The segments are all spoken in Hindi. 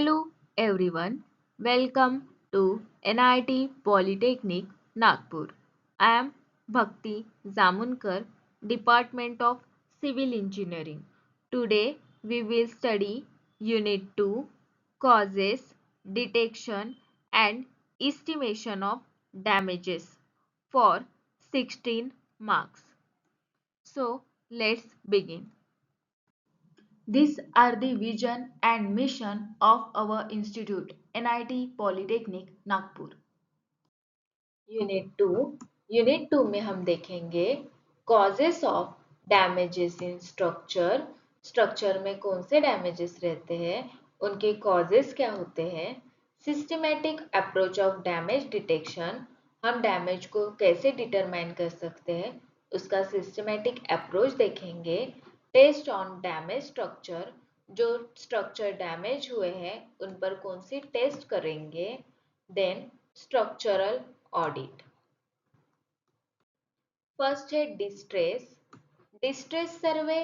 Hello everyone, welcome to NIT Polytechnic Nagpur. I am Bhakti Zamunkar, Department of Civil Engineering. Today we will study Unit 2 Causes, Detection and Estimation of Damages for 16 marks. So let's begin. These are the vision and mission of our institute, NIT Polytechnic Nagpur. Unit 2 में हम देखेंगे causes of damages in structure. Structure में कौन से डैमेजेस रहते हैं, उनके कॉजेस क्या होते हैं। Systematic approach of damage detection, हम डैमेज को कैसे डिटरमाइन कर सकते हैं, उसका सिस्टमैटिक अप्रोच देखेंगे। टेस्ट ऑन डैमेज स्ट्रक्चर, जो स्ट्रक्चर डैमेज हुए हैं उन पर कौन सी टेस्ट करेंगे। Then structural audit. फर्स्ट है distress. Distress survey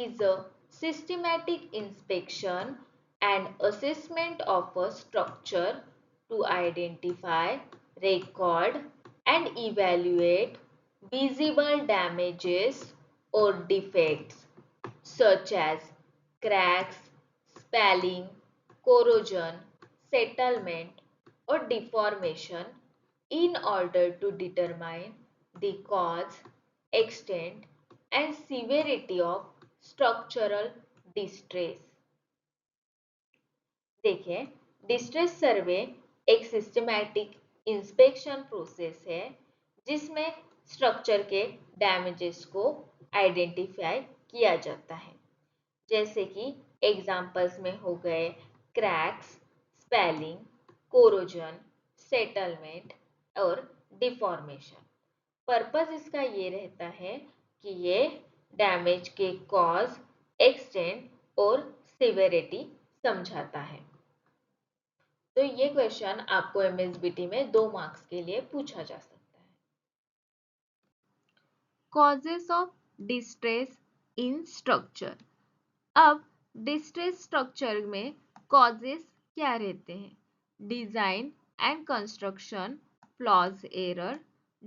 is a systematic inspection and assessment of a structure to identify, record and evaluate visible damages or defects such as cracks, spalling, corrosion, settlement or deformation in order to determine the cause, extent and severity of structural distress। देखिए, डिस्ट्रेस सर्वे एक सिस्टमैटिक इंस्पेक्शन प्रोसेस है जिसमें स्ट्रक्चर के डैमेजेस को आइडेंटिफाई किया जाता है। जैसे कि एग्जाम्पल्स में हो गए क्रैक्स, स्पेलिंग, कोरोजन, सेटलमेंट और डिफॉर्मेशन। पर्पस इसका ये रहता है कि ये डैमेज के कॉज, एक्सटेंट और सिवियरिटी समझाता है। तो ये क्वेश्चन आपको एमएसबीटी में 2 मार्क्स के लिए पूछा जा सकता है। Causes of distress in structure. अब डिस्ट्रेस स्ट्रक्चर में कॉजेस क्या रहते हैं। Design and construction flaws error,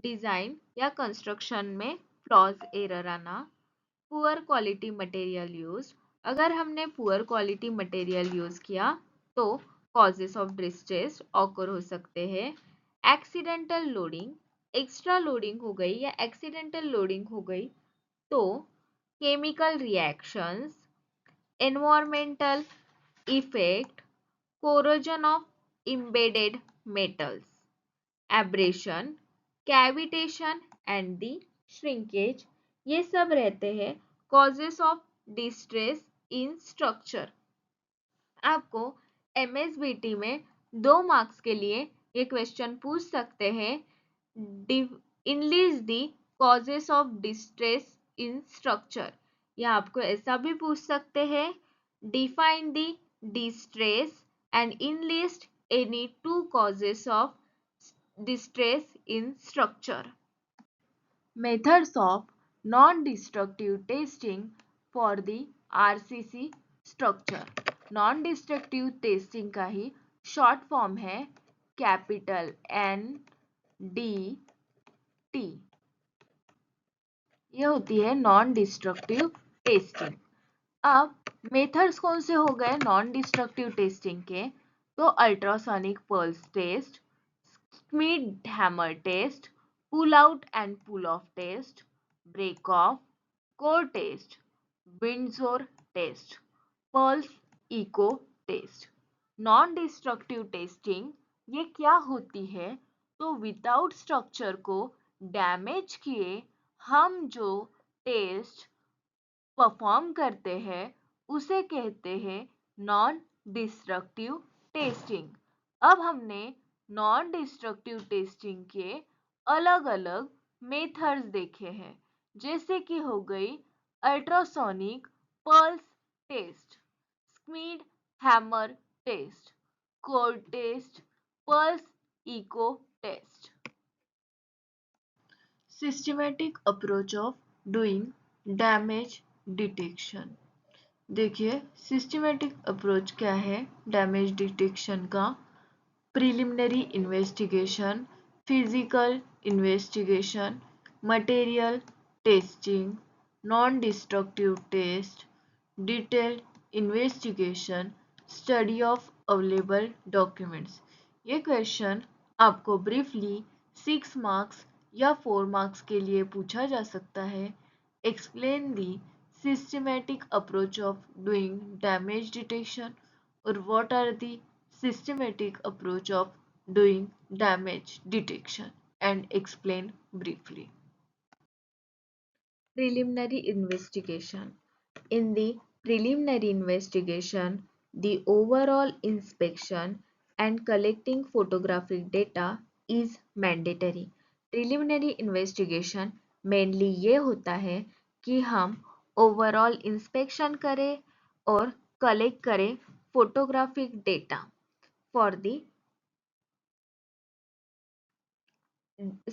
design या कंस्ट्रक्शन में फ्लॉज एरर आना। पुअर क्वालिटी मटेरियल यूज, अगर हमने पुअर क्वालिटी मटेरियल यूज किया तो कॉजेस ऑफ डिस्ट्रेस ऑकर हो सकते हैं। एक्सीडेंटल लोडिंग, एक्स्ट्रा लोडिंग हो गई या एक्सीडेंटल लोडिंग हो गई तो chemical reactions, environmental effect, corrosion of embedded metals, abrasion, cavitation and the shrinkage, ये सब रहते हैं causes of distress in structure। आपको MSBT में 2 मार्क्स के लिए ये क्वेश्चन पूछ सकते हैं। Enlist the causes of distress in structure, या आपको ऐसा भी पूछ सकते हैं define the distress and enlist any 2 causes of distress in structure। Methods of non-destructive testing for the RCC structure। Non-destructive testing का ही शॉर्ट फॉर्म है कैपिटल NDT। ये होती है नॉन डिस्ट्रक्टिव टेस्टिंग। अब मेथड्स कौन से हो गए नॉन डिस्ट्रक्टिव टेस्टिंग के, तो ultrasonic pulse test, Schmidt hammer test, pull out and pull off test, break off, core test, Windsor test, pulse echo test. Non destructive testing ये क्या होती है, तो विदाउट स्ट्रक्चर को डैमेज किए हम जो टेस्ट परफॉर्म करते हैं उसे कहते हैं नॉन डिस्ट्रक्टिव टेस्टिंग। अब हमने नॉन डिस्ट्रक्टिव टेस्टिंग के अलग अलग मेथड्स देखे हैं, जैसे कि हो गई ultrasonic pulse test, Schmidt hammer test, core test, pulse echo test. Systematic approach of doing damage detection। देखिए सिस्टमेटिक अप्रोच क्या है डैमेज डिटेक्शन का। Preliminary investigation, physical investigation, material testing, non destructive test, detailed investigation, study of available documents. ये क्वेश्चन आपको ब्रीफली 6 मार्क्स या 4 मार्क्स के लिए पूछा जा सकता है। Explain the systematic approach of doing damage detection or what are the systematic approach of doing damage detection and explain briefly. Preliminary investigation. In the preliminary investigation, the overall inspection and collecting photographic data is mandatory. Preliminary investigation mainly ये होता है कि हम ओवरऑल इंस्पेक्शन करें और कलेक्ट करें photographic data for the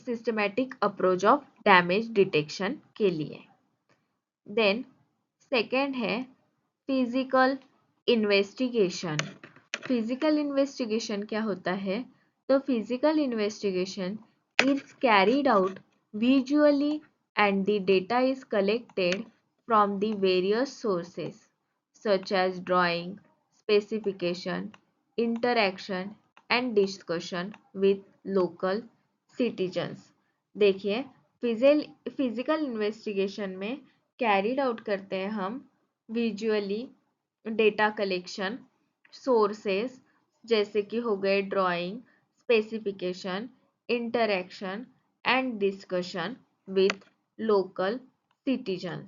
systematic approach of damage detection के लिए। देन सेकेंड है फिजिकल इन्वेस्टिगेशन। फिजिकल इन्वेस्टिगेशन क्या होता है? तो physical investigation is carried out visually and the data is collected from the various sources such as drawing, specification, interaction and discussion with local citizens। देखिए फिजिकल इन्वेस्टिगेशन में कैरीड आउट करते हैं हम विजुअली डेटा कलेक्शन, सोर्सेस जैसे कि हो गए drawing, specification, interaction and discussion with local citizens.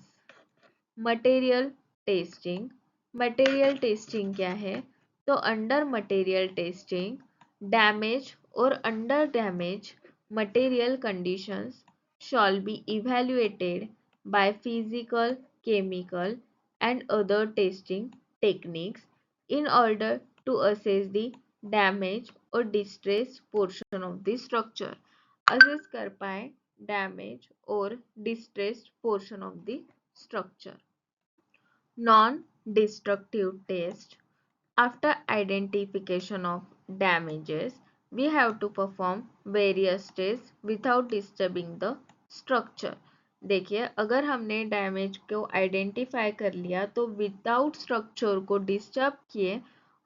Material testing. Material testing क्या है? तो अंडर मटेरियल टेस्टिंग डैमेज और under damage material conditions shall be evaluated by physical, chemical and other testing techniques in order to assess the damage or distressed portion of the structure। assess कर पाए damage और distressed portion of the structure। non-destructive test। After identification of damages, we have to perform various tests without disturbing the structure। देखिए अगर हमने डैमेज को आइडेंटिफाई कर लिया तो विदाउट स्ट्रक्चर को डिस्टर्ब किए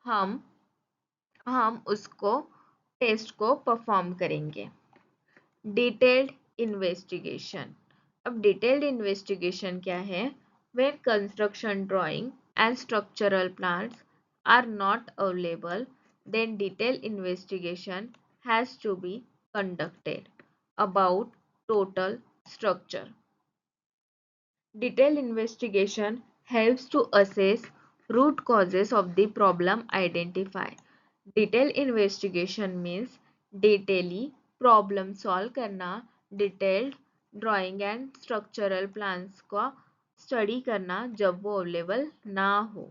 हम उसको टेस्ट को परफॉर्म करेंगे। Detailed investigation. अब डिटेल्ड इन्वेस्टिगेशन क्या है? When construction drawing and structural plans are not available, then detailed investigation has to be conducted about total structure। Detailed investigation helps to assess root causes of the problem identified। Detailed investigation means detailedly problem solve करना, detailed drawing and structural plans का स्टडी करना जब वो अवेलेबल ना हो।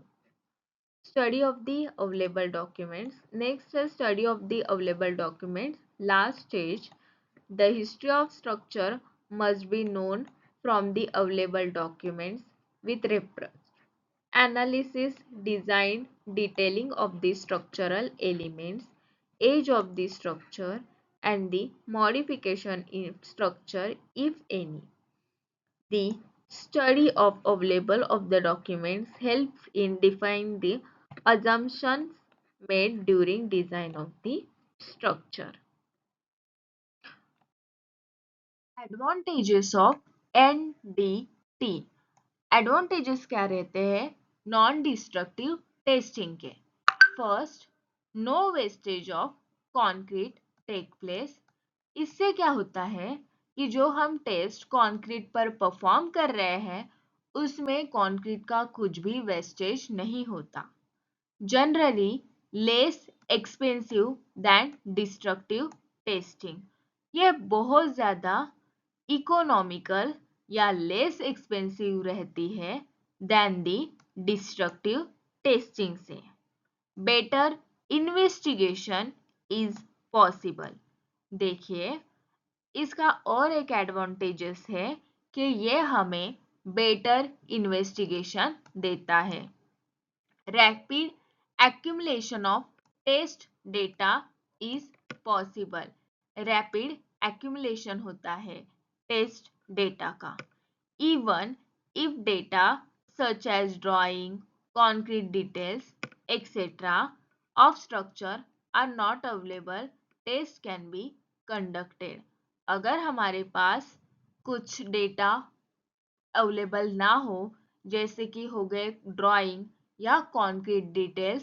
Study of the available documents। Next है study of the available documents। Last stage, the history of structure must be known from the available documents with reference। Analysis, design, detailing of the structural elements, age of the structure and the modification in structure if any। The study of available of the documents helps in defining the assumptions made during design of the structure। Advantages of NDT। Advantages क्या रहते हैं नॉन डिस्ट्रक्टिव टेस्टिंग के? First, no wastage of concrete take place. इससे क्या होता है कि जो हम टेस्ट कंक्रीट पर परफॉर्म कर रहे हैं उसमें कंक्रीट का कुछ भी वेस्टेज नहीं होता। Generally less expensive than destructive testing. ये बहुत ज़्यादा इकोनॉमिकल या लेस एक्सपेंसिव रहती है दैन दी डिस्ट्रक्टिव टेस्टिंग से। Better investigation is possible. देखिए इसका और एक एडवांटेजेस है कि ये हमें बेटर इन्वेस्टिगेशन देता है। Rapid accumulation of test data is possible. Rapid accumulation होता है टेस्ट डेटा का. Even if data such as drawing, concrete details, etc. of structure are not available, test can be conducted. अगर हमारे पास कुछ डेटा अवेलेबल ना हो, जैसे कि हो गए ड्राइंग या कॉन्क्रीट डिटेल्स,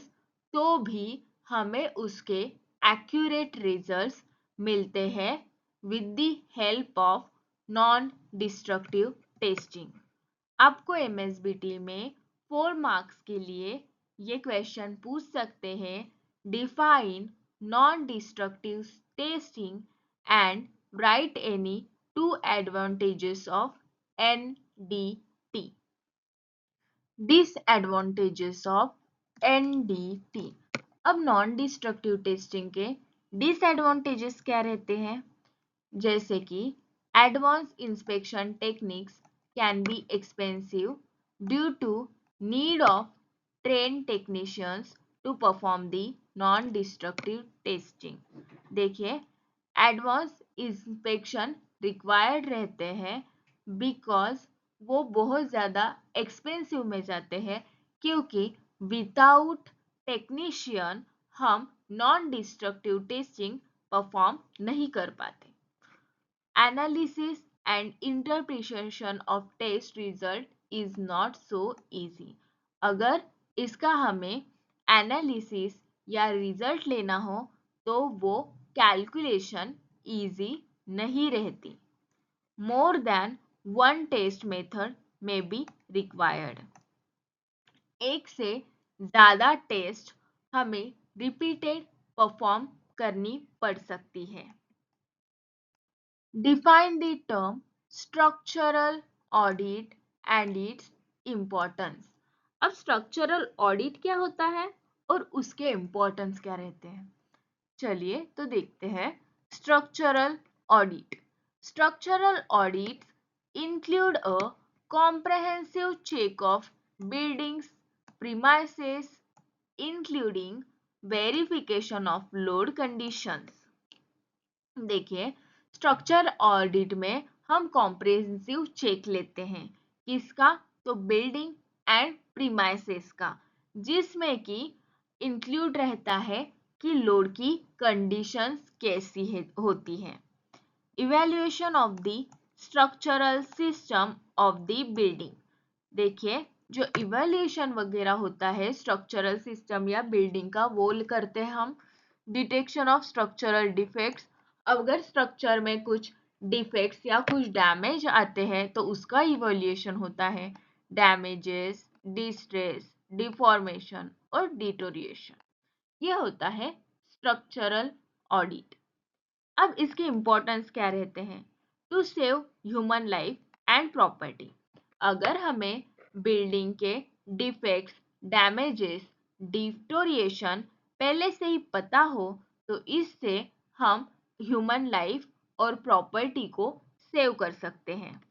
तो भी हमें उसके एक्यूरेट रिजल्ट्स मिलते हैं with the help of non destructive testing. आपको एमएसबीटी में 4 मार्क्स के लिए ये क्वेश्चन पूछ सकते हैं. Define non destructive testing and write any 2 advantages of NDT. Disadvantages of NDT. अब नॉन डिस्ट्रक्टिव टेस्टिंग के डिसएडवांटेजेस क्या रहते हैं? जैसे कि advance inspection techniques can be expensive due to need of train technicians to perform the non destructive testing. देखिए, एडवांस इंस्पेक्शन रिक्वायर्ड रहते हैं बिकॉज वो बहुत ज़्यादा एक्सपेंसिव में जाते हैं, क्योंकि विदाउट टेक्नीशियन हम नॉन डिस्ट्रक्टिव टेस्टिंग परफॉर्म नहीं कर पाते. Analysis and interpretation of test result is not so easy. अगर इसका हमें एनालिसिस या रिजल्ट लेना हो तो वो कैलकुलेशन इजी नहीं रहती. More than one test method may be required. एक से ज़्यादा टेस्ट हमें रिपीटेड परफॉर्म करनी पड़ सकती है. Define the term structural audit and its importance. अब स्ट्रक्चरल ऑडिट क्या होता है और उसके इम्पोर्टेंस क्या रहते हैं? चलिए तो देखते हैं. Structural audit. Structural audits include a comprehensive check of buildings premises, including verification of load conditions. देखिए, स्ट्रक्चर ऑडिट में हम कॉम्प्रिहेंसिव चेक लेते हैं. किसका? तो बिल्डिंग एंड प्रीमाइसेस का, जिसमें कि इंक्लूड रहता है कि लोड की कंडीशंस कैसी होती हैं. Evaluation of the structural system of the building. देखिए, जो इवैल्यूएशन वगैरह होता है स्ट्रक्चरल सिस्टम या बिल्डिंग का, वो करते हैं हम. Detection of structural defects. अगर स्ट्रक्चर में कुछ डिफेक्ट्स या कुछ डैमेज आते हैं तो उसका इवैल्यूएशन होता है. डैमेजेस, डिस्ट्रेस, डिफॉर्मेशन और डिटोरिएशन, ये होता है स्ट्रक्चरल ऑडिट. अब इसके इम्पोर्टेंस क्या रहते हैं? To save human life and property. अगर हमें बिल्डिंग के डिफेक्ट्स, डैमेजेस, डिटोरिएशन पहले से ही पता हो तो इससे हम ह्यूमन लाइफ और प्रॉपर्टी को सेव कर सकते हैं.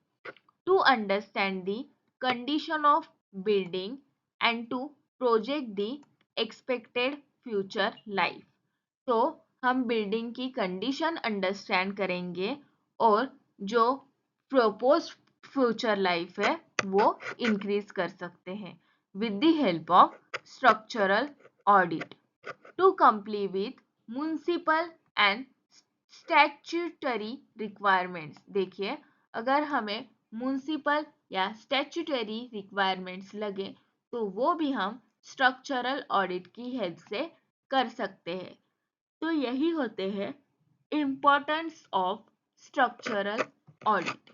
To understand the condition of building and to project the expected future life. तो हम बिल्डिंग की कंडीशन अंडरस्टैंड करेंगे और जो प्रपोज फ्यूचर लाइफ है वो इंक्रीज कर सकते हैं with the help of structural audit. To comply with municipal and statutory requirements. देखिए, अगर हमें म्युनिसिपल या स्टैट्यूटरी रिक्वायरमेंट्स लगे तो वो भी हम स्ट्रक्चरल ऑडिट की हेल्प से कर सकते हैं. तो यही होते हैं importance of structural audit.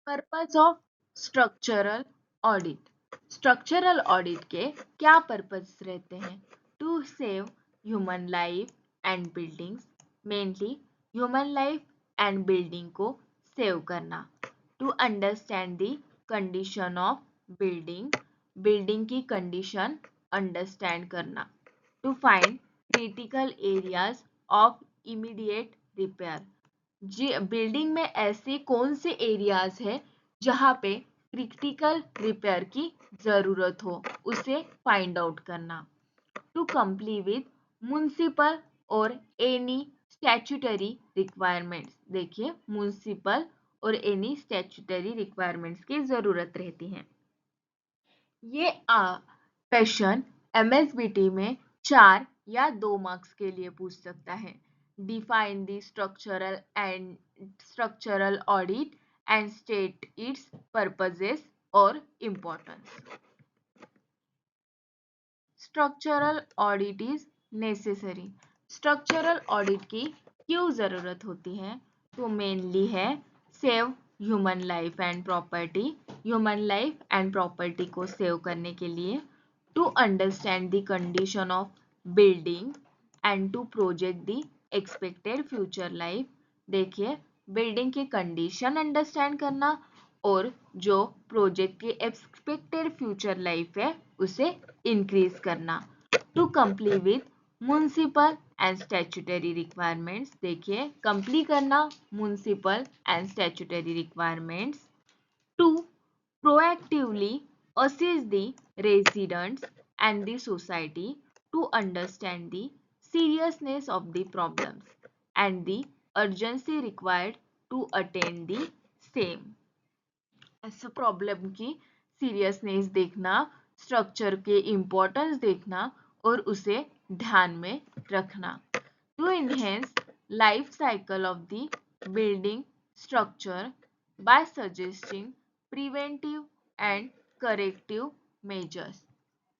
Purpose of structural audit. Structural audit के क्या पर्पस रहते हैं? To save human life and buildings. Mainly human life and building को सेव करना. To understand the condition of building. Building की कंडीशन अंडरस्टैंड करना. To find critical areas of immediate repair. जी, बिल्डिंग में ऐसे कौन से एरियाज है जहाँ पे क्रिटिकल रिपेयर की जरूरत हो उसे फाइंड आउट करना। टू कंप्ली विद म्युनिसिपल और एनी स्टैट्यूटरी रिक्वायरमेंट्स। देखिए म्युनिसिपल और एनी स्टैट्यूटरी रिक्वायरमेंट्स की जरूरत रहती है। ये क्वेश्चन एमएसबीटी में 4 या 2 मार्क्स के लिए पूछ सकता है। Define the structural audit and state its purposes और importance. Structural audit is necessary. Structural audit की क्यों जरूरत होती है? तो मेनली है save human life and property. Human life and property को सेव करने के लिए, to understand the condition of building and to project the expected future life. देखिए बिल्डिंग की कंडीशन अंडरस्टैंड करना और जो प्रोजेक्ट की एक्सपेक्टेड फ्यूचर लाइफ है उसे इंक्रीज करना। To complete with municipal and statutory requirements. देखिए कंप्लीट करना municipal and statutory requirements. To proactively assist the residents and the society to understand the seriousness of the problems and the urgency required to attain the same। ऐसा प्रॉब्लम की सीरियसनेस देखना, स्ट्रक्चर के इम्पोर्टेंस देखना और उसे ध्यान में रखना। To enhance life cycle of the building structure by suggesting preventive and corrective measures.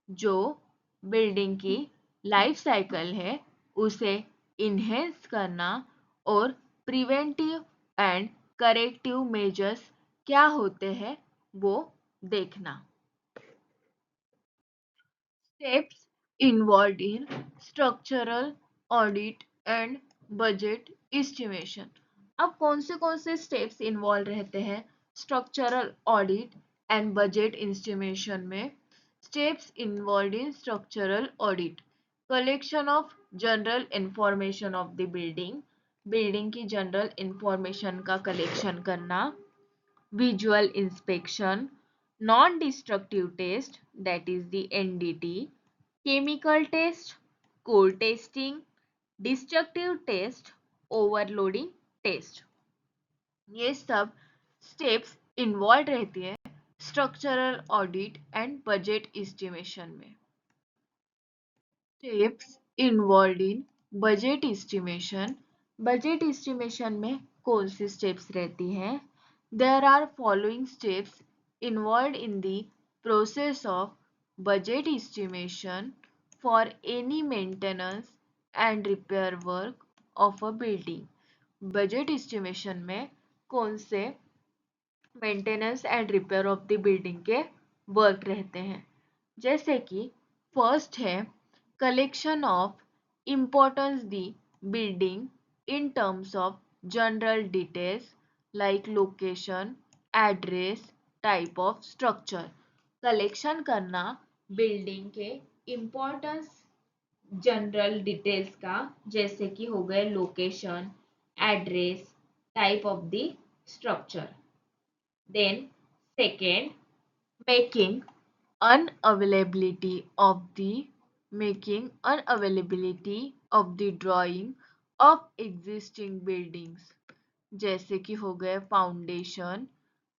जो बिल्डिंग की लाइफ साइकिल है उसे इन्हेंस करना और प्रिवेंटिव एंड करेक्टिव मेजर्स क्या होते हैं वो देखना। Steps involve in structural audit and budget estimation. अब कौन से स्टेप्स इन्वॉल्व रहते हैं structural audit and budget estimation में? Steps involve in structural audit: collection of general information of the building. Building की जनरल इंफॉर्मेशन का कलेक्शन करना। Visual inspection, non-destructive test that is the NDT, chemical test, core testing, destructive test, overloading test। ये सब स्टेप्स इन्वॉल्व रहती है structural audit and budget estimation में। Steps involve in budget estimation. Budget estimation में कौन सी स्टेप्स रहती हैं? There are following steps involved in the process of budget estimation for any maintenance and repair work of a building। Budget estimation में कौन से maintenance and repair of the building के वर्क रहते हैं? जैसे कि फर्स्ट है collection of importance the building in terms of general details like location, address, type of structure. Collection करना बिल्डिंग के इम्पोर्टेंस जनरल डिटेल्स का, जैसे कि हो गए location, address, type of the structure. Then second, making unavailability of the drawing of existing buildings, जैसे कि हो गए foundation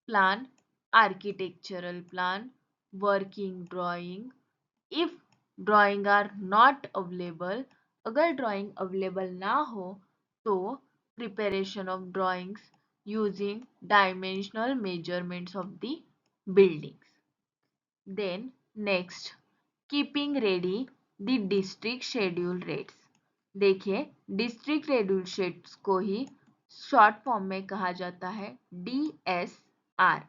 plan, architectural plan, working drawing. If drawing are not available, अगर ड्राइंग अवेलेबल ना हो तो preparation of drawings using dimensional measurements of the buildings। Then next, keeping ready the district schedule rates। देखिए डिस्ट्रिक्ट शेड्यूल शेड्स को ही शॉर्ट फॉर्म में कहा जाता है DSR।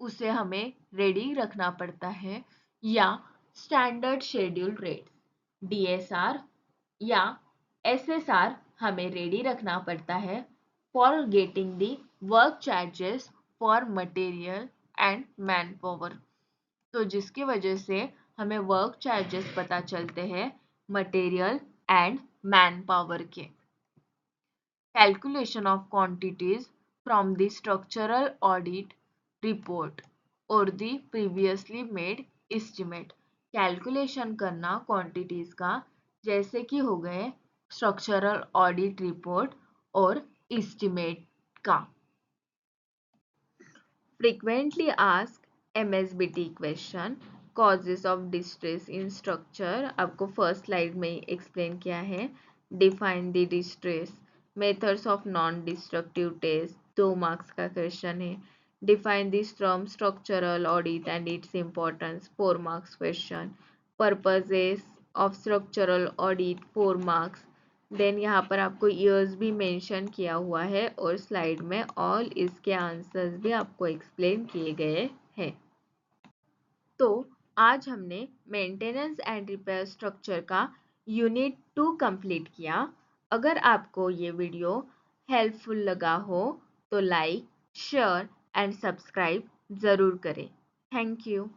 उसे हमें रेडी रखना पड़ता है, या स्टैंडर्ड शेड्यूल रेट DSR या SSR हमें रेडी रखना पड़ता है for getting the work charges for material and manpower। तो जिसकी वजह से हमें वर्क चार्जेस पता चलते हैं मटेरियल एंड मैन पावर के। Calculation of quantities from the structural audit report. और दी प्रीवियसली मेड एस्टिमेट। कैलकुलेशन करना क्वांटिटीज का, जैसे कि हो गए स्ट्रक्चरल ऑडिट रिपोर्ट और एस्टिमेट का। Frequently asked MSBT question, causes of distress in structure, आपको फर्स्ट स्लाइड में एक्सप्लेन किया है। Define the distress, methods of non destructive test, 2 marks का क्वेश्चन है। Define this term structural audit and its importance, 4 marks question. Purposes of structural audit, 4 marks. Then यहाँ पर आपको ईयर्स भी मेंशन किया हुआ है और स्लाइड में ऑल इसके आंसर्स भी आपको एक्सप्लेन किए गए हैं। तो आज हमने मेंटेनेंस एंड रिपेयर स्ट्रक्चर का यूनिट 2 कंप्लीट किया। अगर आपको ये वीडियो हेल्पफुल लगा हो तो लाइक, शेयर एंड सब्सक्राइब ज़रूर करें। Thank you.